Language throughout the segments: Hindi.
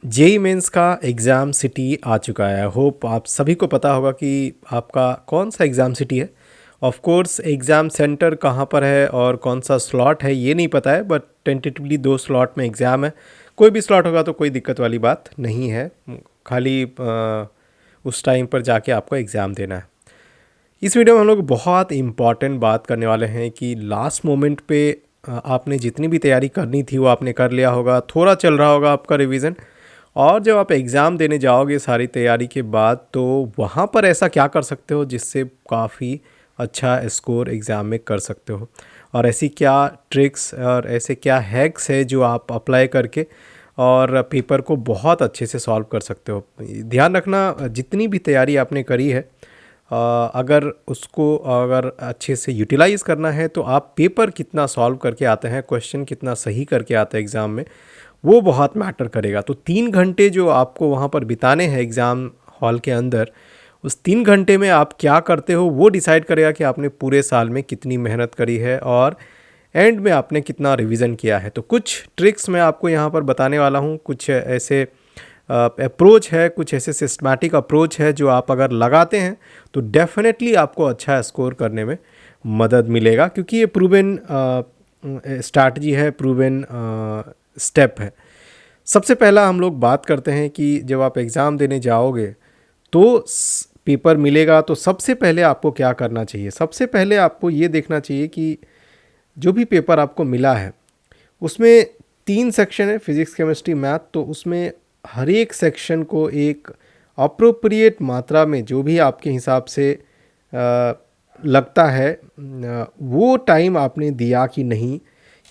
जेई मेंस का एग्ज़ाम सिटी आ चुका है। होप आप सभी को पता होगा कि आपका कौन सा एग्ज़ाम सिटी है। ऑफ कोर्स एग्ज़ाम सेंटर कहाँ पर है और कौन सा स्लॉट है ये नहीं पता है, बट टेंटेटिवली 2 स्लॉट में एग्ज़ाम है। कोई भी स्लॉट होगा तो कोई दिक्कत वाली बात नहीं है। खाली उस टाइम पर जाके आपको एग्ज़ाम देना है। इस वीडियो में हम लोग बहुत इम्पॉर्टेंट बात करने वाले हैं कि लास्ट मोमेंट पे आपने जितनी भी तैयारी करनी थी वो आपने कर लिया होगा, थोड़ा चल रहा होगा आपका रिवीजन, और जब आप एग्ज़ाम देने जाओगे सारी तैयारी के बाद तो वहाँ पर ऐसा क्या कर सकते हो जिससे काफ़ी अच्छा स्कोर एग्ज़ाम में कर सकते हो, और ऐसी क्या ट्रिक्स और ऐसे क्या हैक्स है जो आप अप्लाई करके और पेपर को बहुत अच्छे से सॉल्व कर सकते हो। ध्यान रखना, जितनी भी तैयारी आपने करी है अगर अच्छे से यूटिलाइज़ करना है तो आप पेपर कितना सॉल्व करके आते हैं, क्वेश्चन कितना सही करके आते हैं एग्ज़ाम में, वो बहुत मैटर करेगा। तो 3 घंटे जो आपको वहाँ पर बिताने हैं एग्ज़ाम हॉल के अंदर, उस 3 घंटे में आप क्या करते हो वो डिसाइड करेगा कि आपने पूरे साल में कितनी मेहनत करी है और एंड में आपने कितना रिवीजन किया है। तो कुछ ट्रिक्स मैं आपको यहाँ पर बताने वाला हूँ, कुछ ऐसे अप्रोच है, कुछ ऐसे सिस्टमैटिक अप्रोच है जो आप अगर लगाते हैं तो डेफिनेटली आपको अच्छा स्कोर करने में मदद मिलेगा, क्योंकि ये प्रूवन स्ट्रैटेजी है, प्रूवन स्टेप है। सबसे पहला हम लोग बात करते हैं कि जब आप एग्ज़ाम देने जाओगे तो पेपर मिलेगा तो सबसे पहले आपको क्या करना चाहिए। सबसे पहले आपको ये देखना चाहिए कि जो भी पेपर आपको मिला है उसमें 3 सेक्शन है, फिज़िक्स केमिस्ट्री मैथ, तो उसमें हर एक सेक्शन को एक अप्रोप्रिएट मात्रा में जो भी आपके हिसाब से लगता है वो टाइम आपने दिया कि नहीं,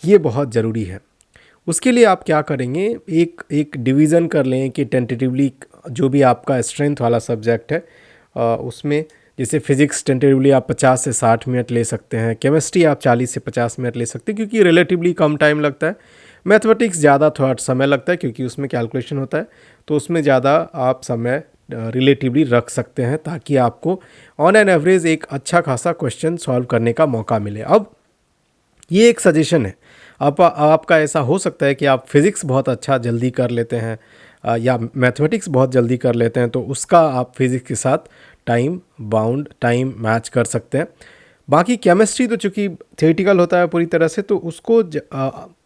ये बहुत ज़रूरी है। उसके लिए आप क्या करेंगे, एक एक डिवीज़न कर लें कि टेंटेटिवली जो भी आपका स्ट्रेंथ वाला सब्जेक्ट है उसमें, जैसे फिज़िक्स टेंटेटिवली आप 50 से 60 मिनट ले सकते हैं, केमिस्ट्री आप 40 से 50 मिनट ले सकते हैं क्योंकि रिलेटिवली कम टाइम लगता है। मैथमेटिक्स ज़्यादा थोड़ा समय लगता है क्योंकि उसमें कैलकुलेशन होता है, तो उसमें ज़्यादा आप समय रिलेटिवली रख सकते हैं ताकि आपको ऑन एन एवरेज एक अच्छा खासा क्वेश्चन सॉल्व करने का मौका मिले। अब ये एक सजेशन है। आपका ऐसा हो सकता है कि आप फिज़िक्स बहुत अच्छा जल्दी कर लेते हैं या मैथमेटिक्स बहुत जल्दी कर लेते हैं, तो उसका आप फिज़िक्स के साथ टाइम मैच कर सकते हैं। बाकी केमिस्ट्री तो चूँकि थियोरेटिकल होता है पूरी तरह से, तो उसको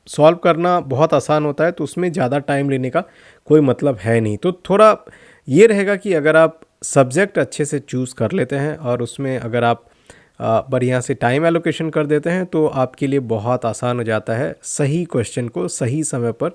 सॉल्व करना बहुत आसान होता है, तो उसमें ज़्यादा टाइम लेने का कोई मतलब है नहीं। तो थोड़ा ये रहेगा कि अगर आप सब्जेक्ट अच्छे से चूज़ कर लेते हैं और उसमें अगर आप बढ़िया से टाइम एलोकेशन कर देते हैं तो आपके लिए बहुत आसान हो जाता है सही क्वेश्चन को सही समय पर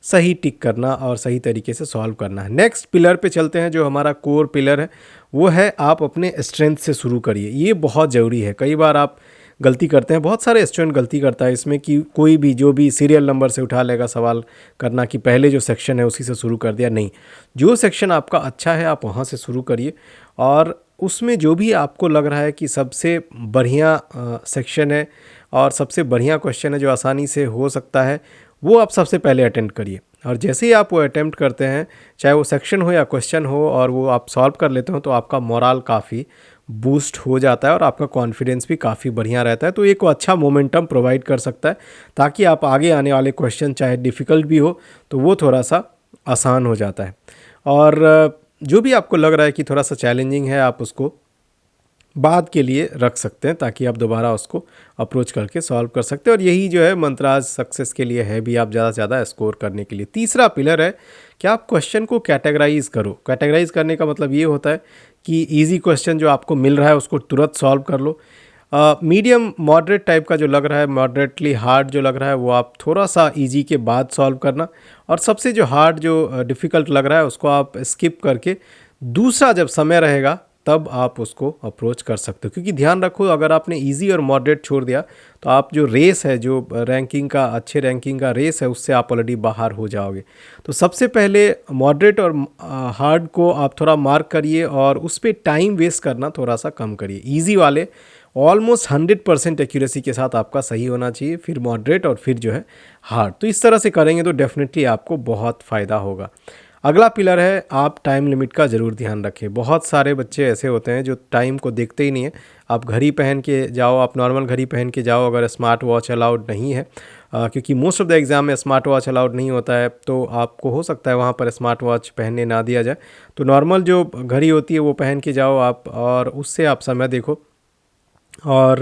सही टिक करना और सही तरीके से सॉल्व करना है। नेक्स्ट पिलर पे चलते हैं, जो हमारा कोर पिलर है वो है आप अपने स्ट्रेंथ से शुरू करिए। ये बहुत ज़रूरी है। कई बार आप गलती करते हैं, बहुत सारे स्टूडेंट गलती करता है इसमें कि कोई भी जो भी सीरियल नंबर से उठा लेगा सवाल करना कि पहले जो सेक्शन है उसी से शुरू कर दिया। नहीं, जो सेक्शन आपका अच्छा है आप वहाँ से शुरू करिए और उसमें जो भी आपको लग रहा है कि सबसे बढ़िया सेक्शन है और सबसे बढ़िया क्वेश्चन है जो आसानी से हो सकता है, वो आप सबसे पहले अटेम्प्ट करिए। और जैसे ही आप वो अटेम्प्ट करते हैं, चाहे वो सेक्शन हो या क्वेश्चन हो, और वो आप सॉल्व कर लेते हो, तो आपका मोरल काफ़ी बूस्ट हो जाता है और आपका कॉन्फिडेंस भी काफ़ी बढ़िया रहता है। तो एक अच्छा मोमेंटम प्रोवाइड कर सकता है ताकि आप आगे आने वाले क्वेश्चन चाहे डिफ़िकल्ट भी हो तो वो थोड़ा सा आसान हो जाता है। और जो भी आपको लग रहा है कि थोड़ा सा चैलेंजिंग है, आप उसको बाद के लिए रख सकते हैं ताकि आप दोबारा उसको अप्रोच करके सॉल्व कर सकते हैं। और यही जो है मंत्राज सक्सेस के लिए है भी, आप ज़्यादा से ज़्यादा स्कोर करने के लिए। तीसरा पिलर है कि आप क्वेश्चन को कैटेगराइज करो। कैटेगराइज करने का मतलब ये होता है कि इजी क्वेश्चन जो आपको मिल रहा है उसको तुरंत सॉल्व कर लो। मीडियम मॉडरेट टाइप का जो लग रहा है, मॉडरेटली हार्ड जो लग रहा है, वो आप थोड़ा सा इजी के बाद सॉल्व करना, और सबसे जो हार्ड जो डिफ़िकल्ट लग रहा है उसको आप स्किप करके दूसरा जब समय रहेगा तब आप उसको अप्रोच कर सकते हो। क्योंकि ध्यान रखो, अगर आपने इजी और मॉडरेट छोड़ दिया तो आप जो रेस है, जो रैंकिंग का अच्छे रैंकिंग का रेस है, उससे आप ऑलरेडी बाहर हो जाओगे। तो सबसे पहले मॉडरेट और हार्ड को आप थोड़ा मार्क करिए और उस पर टाइम वेस्ट करना थोड़ा सा कम करिए। ईजी वाले ऑलमोस्ट 100% एक्यूरेसी के साथ आपका सही होना चाहिए, फिर मॉडरेट और फिर जो है हार्ड। तो इस तरह से करेंगे तो डेफिनेटली आपको बहुत फ़ायदा होगा। अगला पिलर है, आप टाइम लिमिट का ज़रूर ध्यान रखें। बहुत सारे बच्चे ऐसे होते हैं जो टाइम को देखते ही नहीं है। आप घड़ी पहन के जाओ, आप नॉर्मल घड़ी पहन के जाओ, अगर स्मार्ट वॉच अलाउड नहीं है, क्योंकि मोस्ट ऑफ द एग्ज़ाम में स्मार्ट वॉच अलाउड नहीं होता है, तो आपको हो सकता है वहाँ पर स्मार्ट वॉच पहनने ना दिया जाए। तो नॉर्मल जो घड़ी होती है वो पहन के जाओ आप, और उससे आप समय देखो, और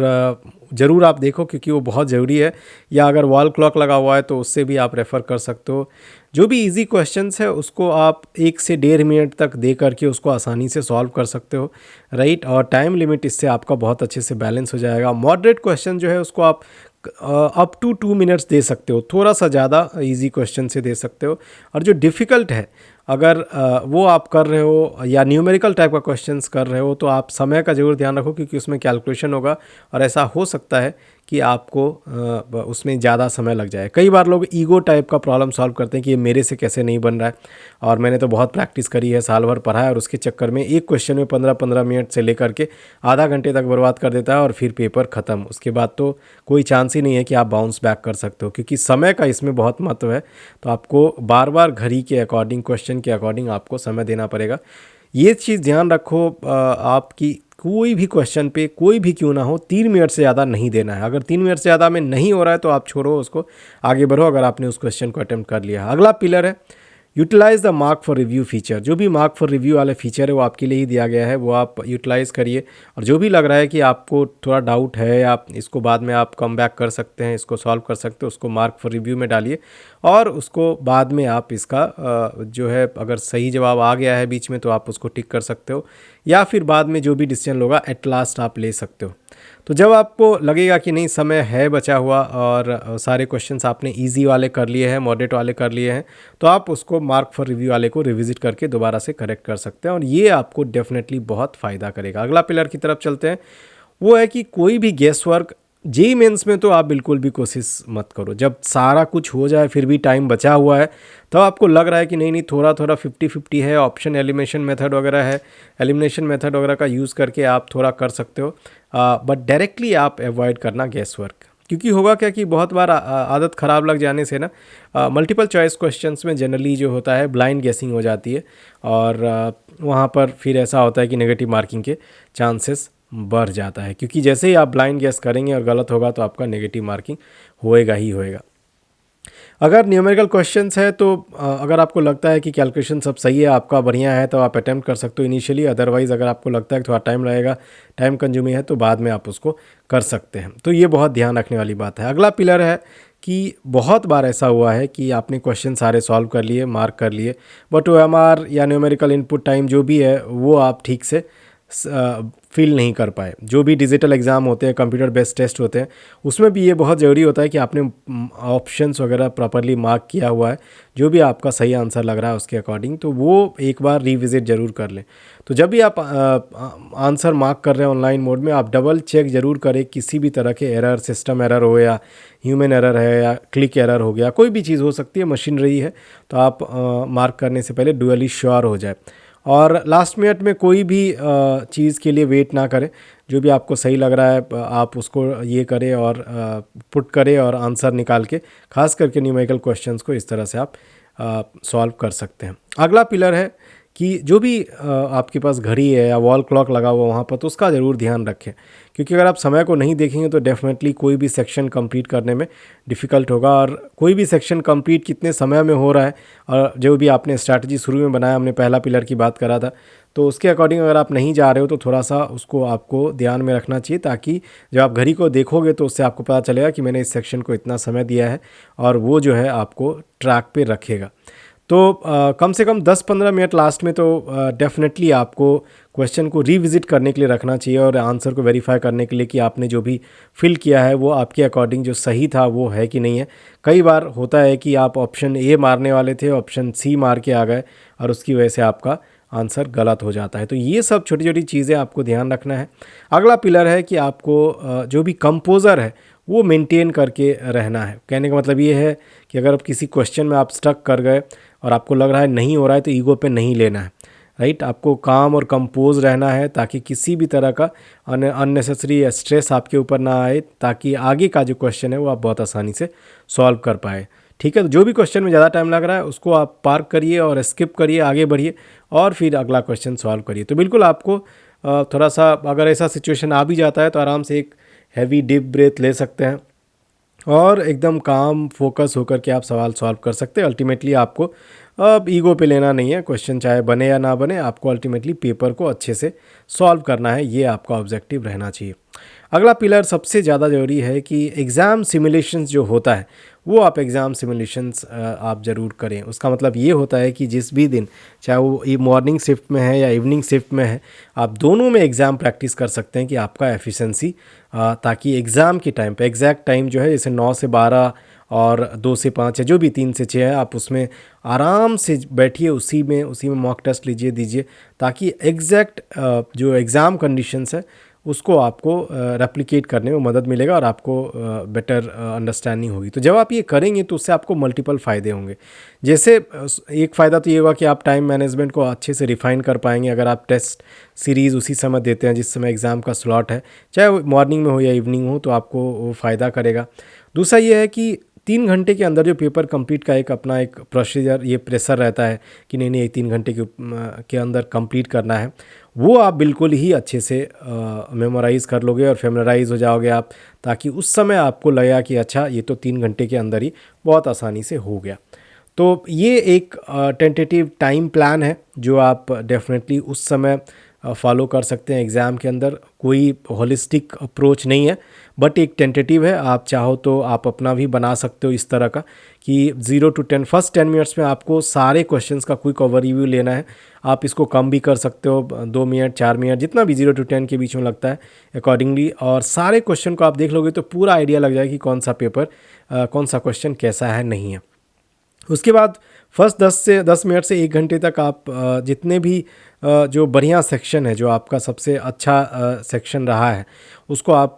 ज़रूर आप देखो क्योंकि वो बहुत ज़रूरी है। या अगर वॉल क्लॉक लगा हुआ है तो उससे भी आप रेफ़र कर सकते हो। जो भी इजी क्वेश्चंस है उसको आप 1 से 1.5 मिनट तक दे करके उसको आसानी से सॉल्व कर सकते हो, राइट। और टाइम लिमिट इससे आपका बहुत अच्छे से बैलेंस हो जाएगा। मॉडरेट क्वेश्चन जो है उसको आप अप टू 2 मिनट्स दे सकते हो, थोड़ा सा ज़्यादा इजी क्वेश्चन से दे सकते हो। और जो डिफ़िकल्ट है अगर वो आप कर रहे हो या न्यूमेरिकल टाइप का क्वेश्चंस कर रहे हो, तो आप समय का ज़रूर ध्यान रखो क्योंकि उसमें कैलकुलेशन होगा, और ऐसा हो सकता है कि आपको उसमें ज़्यादा समय लग जाए। कई बार लोग ईगो टाइप का प्रॉब्लम सॉल्व करते हैं कि ये मेरे से कैसे नहीं बन रहा है, और मैंने तो बहुत प्रैक्टिस करी है, साल भर पढ़ा है, और उसके चक्कर में एक क्वेश्चन में 15-15 मिनट से लेकर के आधा घंटे तक बर्बाद कर देता है, और फिर पेपर ख़त्म। उसके बाद तो कोई चांस ही नहीं है कि आप बाउंस बैक कर सकते हो, क्योंकि समय का इसमें बहुत महत्व है। तो आपको बार बार घड़ी के अकॉर्डिंग, क्वेश्चन के अकॉर्डिंग आपको समय देना पड़ेगा। ये चीज़ ध्यान रखो, आपकी कोई भी क्वेश्चन पे कोई भी क्यों ना हो 3 मिनट से ज़्यादा नहीं देना है। अगर 3 मिनट से ज़्यादा में नहीं हो रहा है तो आप छोड़ो उसको, आगे बढ़ो अगर आपने उस क्वेश्चन को अटेम्प्ट कर लिया। अगला पिलर है utilize the mark for review feature. जो भी मार्क फॉर रिव्यू वाले फीचर है वो आपके लिए ही दिया गया है, वो आप यूटिलाइज़ करिए। और जो भी लग रहा है कि आपको थोड़ा डाउट है, आप इसको बाद में आप कम बैक कर सकते हैं, इसको सॉल्व कर सकते हो, उसको मार्क फॉर रिव्यू में डालिए, और उसको बाद में आप इसका जो है अगर सही जवाब आ गया है बीच में तो आप उसको टिक कर सकते हो, या फिर बाद में जो भी डिसीजन होगा एट लास्ट आप ले सकते हो। तो जब आपको लगेगा कि नहीं समय है बचा हुआ और सारे क्वेश्चंस आपने इजी वाले कर लिए हैं, मॉडरेट वाले कर लिए हैं, तो आप उसको मार्क फॉर रिव्यू वाले को रिविजिट करके दोबारा से करेक्ट कर सकते हैं, और ये आपको डेफिनेटली बहुत फ़ायदा करेगा। अगला पिलर की तरफ चलते हैं, वो है कि कोई भी गेस वर्क जेईई मेंस में तो आप बिल्कुल भी कोशिश मत करो। जब सारा कुछ हो जाए फिर भी टाइम बचा हुआ है, तो आपको लग रहा है कि नहीं नहीं थोड़ा थोड़ा 50-50 है, ऑप्शन एलिमिनेशन मेथड वगैरह है, एलिमिनेशन मेथड वगैरह का यूज़ करके आप थोड़ा कर सकते हो, बट डायरेक्टली आप अवॉइड करना गेस वर्क। क्योंकि होगा क्या कि बहुत बार आदत ख़राब लग जाने से ना मल्टीपल चॉइस क्वेश्चंस में जनरली जो होता है ब्लाइंड गेसिंग हो जाती है, और वहाँ पर फिर ऐसा होता है कि नेगेटिव मार्किंग के चांसेस बढ़ जाता है, क्योंकि जैसे ही आप ब्लाइंड गेस करेंगे और गलत होगा तो आपका नेगेटिव मार्किंग होएगा ही होएगा। अगर न्यूमेरिकल क्वेश्चंस है तो अगर आपको लगता है कि कैलकुलेशन सब सही है, आपका बढ़िया है, तो आप अटेम्प्ट कर सकते हो इनिशियली। अदरवाइज़ अगर आपको लगता है कि थोड़ा टाइम लगेगा, टाइम कंज्यूमिंग है, तो बाद में आप उसको कर सकते हैं। तो ये बहुत ध्यान रखने वाली बात है। अगला पिलर है कि बहुत बार ऐसा हुआ है कि आपने क्वेश्चन सारे सॉल्व कर लिए, मार्क कर लिए, बट OMR या न्यूमेरिकल इनपुट टाइम जो भी है वो आप ठीक से फील नहीं कर पाए। जो भी डिजिटल एग्ज़ाम होते हैं, कंप्यूटर बेस्ड टेस्ट होते हैं, उसमें भी ये बहुत ज़रूरी होता है कि आपने ऑप्शंस वगैरह प्रॉपरली मार्क किया हुआ है, जो भी आपका सही आंसर लग रहा है उसके अकॉर्डिंग, तो वो एक बार रिविज़िट ज़रूर कर लें। तो जब भी आप आंसर मार्क कर रहे हैं ऑनलाइन मोड में, आप डबल चेक ज़रूर करें किसी भी तरह के एरर, सिस्टम एरर हो या ह्यूमन एरर है या क्लिक एरर हो गया, कोई भी चीज़ हो सकती है, मशीनरी है, तो आप मार्क करने से पहले डुअली श्योर हो जाए। और लास्ट मिनट में कोई भी चीज़ के लिए वेट ना करें। जो भी आपको सही लग रहा है आप उसको ये करें और पुट करें और आंसर निकाल के, खास करके न्यूमेरिकल क्वेश्चंस को इस तरह से आप सॉल्व कर सकते हैं। अगला पिलर है कि जो भी आपके पास घड़ी है या वॉल क्लॉक लगा हुआ वहाँ पर, तो उसका ज़रूर ध्यान रखें, क्योंकि अगर आप समय को नहीं देखेंगे तो डेफिनेटली कोई भी सेक्शन कंप्लीट करने में डिफ़िकल्ट होगा। और कोई भी सेक्शन कंप्लीट कितने समय में हो रहा है, और जो भी आपने स्ट्रैटेजी शुरू में बनाया, हमने पहला पिलर की बात करा था, तो उसके अकॉर्डिंग अगर आप नहीं जा रहे हो तो थोड़ा सा उसको आपको ध्यान में रखना चाहिए, ताकि जब आप घड़ी को देखोगे तो उससे आपको पता चलेगा कि मैंने इस सेक्शन को इतना समय दिया है, और वो जो है आपको ट्रैक पे रखेगा। तो कम से कम 10-15 मिनट लास्ट में तो डेफिनेटली आपको क्वेश्चन को रिविजिट करने के लिए रखना चाहिए, और आंसर को वेरीफाई करने के लिए कि आपने जो भी फिल किया है वो आपके अकॉर्डिंग जो सही था वो है कि नहीं है। कई बार होता है कि आप ऑप्शन ए मारने वाले थे, ऑप्शन सी मार के आ गए, और उसकी वजह से आपका आंसर गलत हो जाता है। तो ये सब छोटी छोटी चीज़ें आपको ध्यान रखना है। अगला पिलर है कि आपको जो भी कंपोज़र है वो मेंटेन करके रहना है। कहने का मतलब ये है कि अगर आप किसी क्वेश्चन में आप स्टक कर गए और आपको लग रहा है नहीं हो रहा है, तो ईगो पे नहीं लेना है, राइट। आपको काम और कंपोज रहना है, ताकि किसी भी तरह का अननेसेसरी स्ट्रेस आपके ऊपर ना आए, ताकि आगे का जो क्वेश्चन है वो आप बहुत आसानी से सॉल्व कर पाए। ठीक है। तो जो भी क्वेश्चन में ज़्यादा टाइम लग रहा है उसको आप पार्क करिए और स्किप करिए, आगे बढ़िए और फिर अगला क्वेश्चन सॉल्व करिए। तो बिल्कुल आपको थोड़ा सा अगर ऐसा सिचुएशन आ भी जाता है तो आराम से एक हैवी डीप ब्रेथ ले सकते हैं और एकदम काम फोकस होकर के आप सवाल सॉल्व कर सकते हैं। अल्टीमेटली आपको अब ईगो पे लेना नहीं है, क्वेश्चन चाहे बने या ना बने, आपको अल्टीमेटली पेपर को अच्छे से सॉल्व करना है, ये आपका ऑब्जेक्टिव रहना चाहिए। अगला पिलर सबसे ज़्यादा ज़रूरी है कि एग्ज़ाम सिमुलेशंस जो होता है वो आप एग्ज़ाम सिमुलेशंस आप ज़रूर करें। उसका मतलब ये होता है कि जिस भी दिन, चाहे वो मॉर्निंग शिफ्ट में है या इवनिंग शिफ्ट में है, आप दोनों में एग्ज़ाम प्रैक्टिस कर सकते हैं कि आपका एफिशिएंसी, ताकि एग्ज़ाम के टाइम पे एग्जैक्ट टाइम जो है जैसे 9 से 12 और 2 से 5 है, जो भी 3 से 6 है, आप उसमें आराम से बैठिए, उसी में मॉक टेस्ट लीजिए दीजिए, ताकि एग्जैक्ट जो एग्ज़ाम कंडीशंस है उसको आपको रेप्लिकेट करने में मदद मिलेगा और आपको बेटर अंडरस्टैंडिंग होगी। तो जब आप ये करेंगे तो उससे आपको मल्टीपल फ़ायदे होंगे। जैसे एक फ़ायदा तो ये होगा कि आप टाइम मैनेजमेंट को अच्छे से रिफ़ाइन कर पाएंगे अगर आप टेस्ट सीरीज़ उसी समय देते हैं जिस समय एग्ज़ाम का स्लॉट है, चाहे वो मॉर्निंग में हो या इवनिंग हो, तो आपको वो फ़ायदा करेगा। दूसरा ये है कि 3 घंटे के अंदर जो पेपर कंप्लीट का एक अपना एक प्रोसीजर, ये प्रेशर रहता है कि नहीं 3 घंटे के अंदर कंप्लीट करना है, वो आप बिल्कुल ही अच्छे से मेमोराइज़ कर लोगे और फेमराइज़ हो जाओगे आप, ताकि उस समय आपको लगेगा कि अच्छा ये तो 3 घंटे के अंदर ही बहुत आसानी से हो गया। तो ये एक टेंटेटिव टाइम प्लान है जो आप डेफिनेटली उस समय फॉलो कर सकते हैं। एग्ज़ाम के अंदर कोई होलिस्टिक अप्रोच नहीं है, बट एक टेंटेटिव है। आप चाहो तो आप अपना भी बना सकते हो इस तरह का कि 0 to 10 फर्स्ट 10 मिनट्स में आपको सारे क्वेश्चंस का क्विक ओवरव्यू लेना है। आप इसको कम भी कर सकते हो, 2 मिनट 4 मिनट, जितना भी 0 to 10 के बीच में लगता है अकॉर्डिंगली, और सारे क्वेश्चन को आप देख लोगे तो पूरा आइडिया लग जाएगा कि कौन सा पेपर कौन सा क्वेश्चन कैसा है नहीं है। उसके बाद फर्स्ट 10 मिनट से 1 घंटे तक आप जितने भी जो बढ़िया सेक्शन है, जो आपका सबसे अच्छा सेक्शन रहा है, उसको आप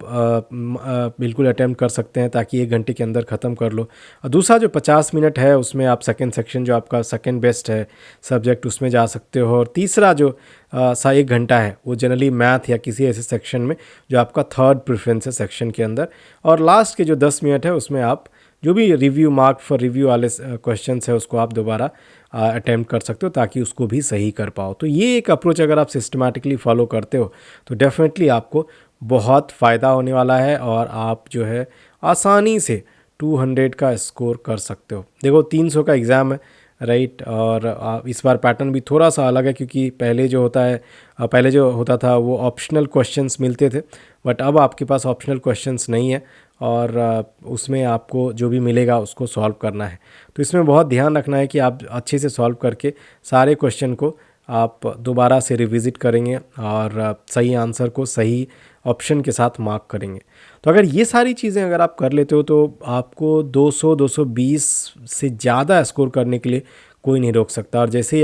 बिल्कुल अटेम्प्ट कर सकते हैं ताकि 1 घंटे के अंदर ख़त्म कर लो। और दूसरा जो 50 मिनट है उसमें आप सेकंड सेक्शन जो आपका सेकंड बेस्ट है सब्जेक्ट, उसमें जा सकते हो। और तीसरा जो 1 घंटा है वो जनरली मैथ या किसी ऐसे सेक्शन में जो आपका थर्ड प्रेफरेंस है सेक्शन के अंदर। और लास्ट के जो 10 मिनट है उसमें आप जो भी रिव्यू मार्क फॉर रिव्यू वाले क्वेश्चन है उसको आप दोबारा अटेम्प्ट कर सकते हो ताकि उसको भी सही कर पाओ। तो ये एक अप्रोच अगर आप सिस्टमैटिकली फॉलो करते हो तो डेफिनेटली आपको बहुत फ़ायदा होने वाला है और आप जो है आसानी से 200 का स्कोर कर सकते हो। देखो 300 का एग्ज़ाम है, राइट, और इस बार पैटर्न भी थोड़ा सा अलग है क्योंकि पहले जो होता था वो ऑप्शनल क्वेश्चंस मिलते थे, बट अब आपके पास ऑप्शनल क्वेश्चंस नहीं है और उसमें आपको जो भी मिलेगा उसको सॉल्व करना है। तो इसमें बहुत ध्यान रखना है कि आप अच्छे से सॉल्व करके सारे क्वेश्चन को आप दोबारा से रिविज़िट करेंगे और सही आंसर को सही ऑप्शन के साथ मार्क करेंगे। तो अगर ये सारी चीज़ें अगर आप कर लेते हो तो आपको 200-220 से ज़्यादा स्कोर करने के लिए कोई नहीं रोक सकता। और जैसे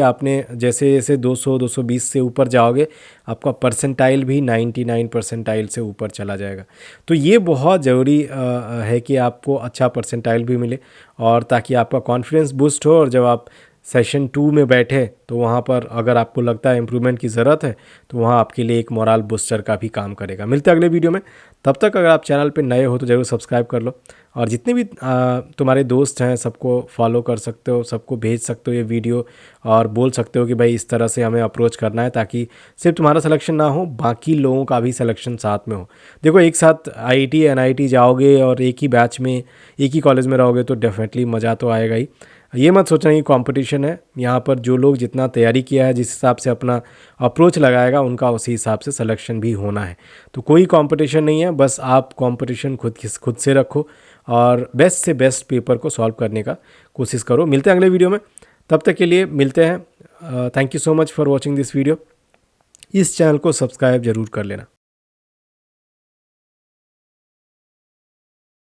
जैसे 200-220 से ऊपर जाओगे आपका परसेंटाइल भी 99 परसेंटाइल से ऊपर चला जाएगा। तो ये बहुत ज़रूरी है कि आपको अच्छा परसेंटाइल भी मिले और ताकि आपका कॉन्फिडेंस बूस्ट हो, और जब आप सेशन 2 में बैठे तो वहाँ पर अगर आपको लगता है इम्प्रूवमेंट की ज़रूरत है तो वहाँ आपके लिए एक मोरल बूस्टर का भी काम करेगा। मिलते हैं अगले वीडियो में, तब तक अगर आप चैनल पे नए हो तो ज़रूर सब्सक्राइब कर लो और जितने भी तुम्हारे दोस्त हैं सबको फॉलो कर सकते हो, सबको भेज सकते हो ये वीडियो और बोल सकते हो कि भाई इस तरह से हमें अप्रोच करना है ताकि सिर्फ तुम्हारा सिलेक्शन ना हो, बाकी लोगों का भी सिलेक्शन साथ में हो। देखो एक साथ IIT NIT जाओगे और एक ही बैच में एक ही कॉलेज में रहोगे तो डेफिनेटली मज़ा तो आएगा ही। ये मत सोचना कि कंपटीशन है, यहाँ पर जो लोग जितना तैयारी किया है, जिस हिसाब से अपना अप्रोच लगाएगा उनका उसी हिसाब से सिलेक्शन भी होना है। तो कोई कंपटीशन नहीं है, बस आप कंपटीशन खुद से रखो और बेस्ट से बेस्ट पेपर को सॉल्व करने का कोशिश करो। मिलते हैं अगले वीडियो में, तब तक के लिए मिलते हैं। Thank you so much for watching this video. इस चैनल को सब्सक्राइब ज़रूर कर लेना।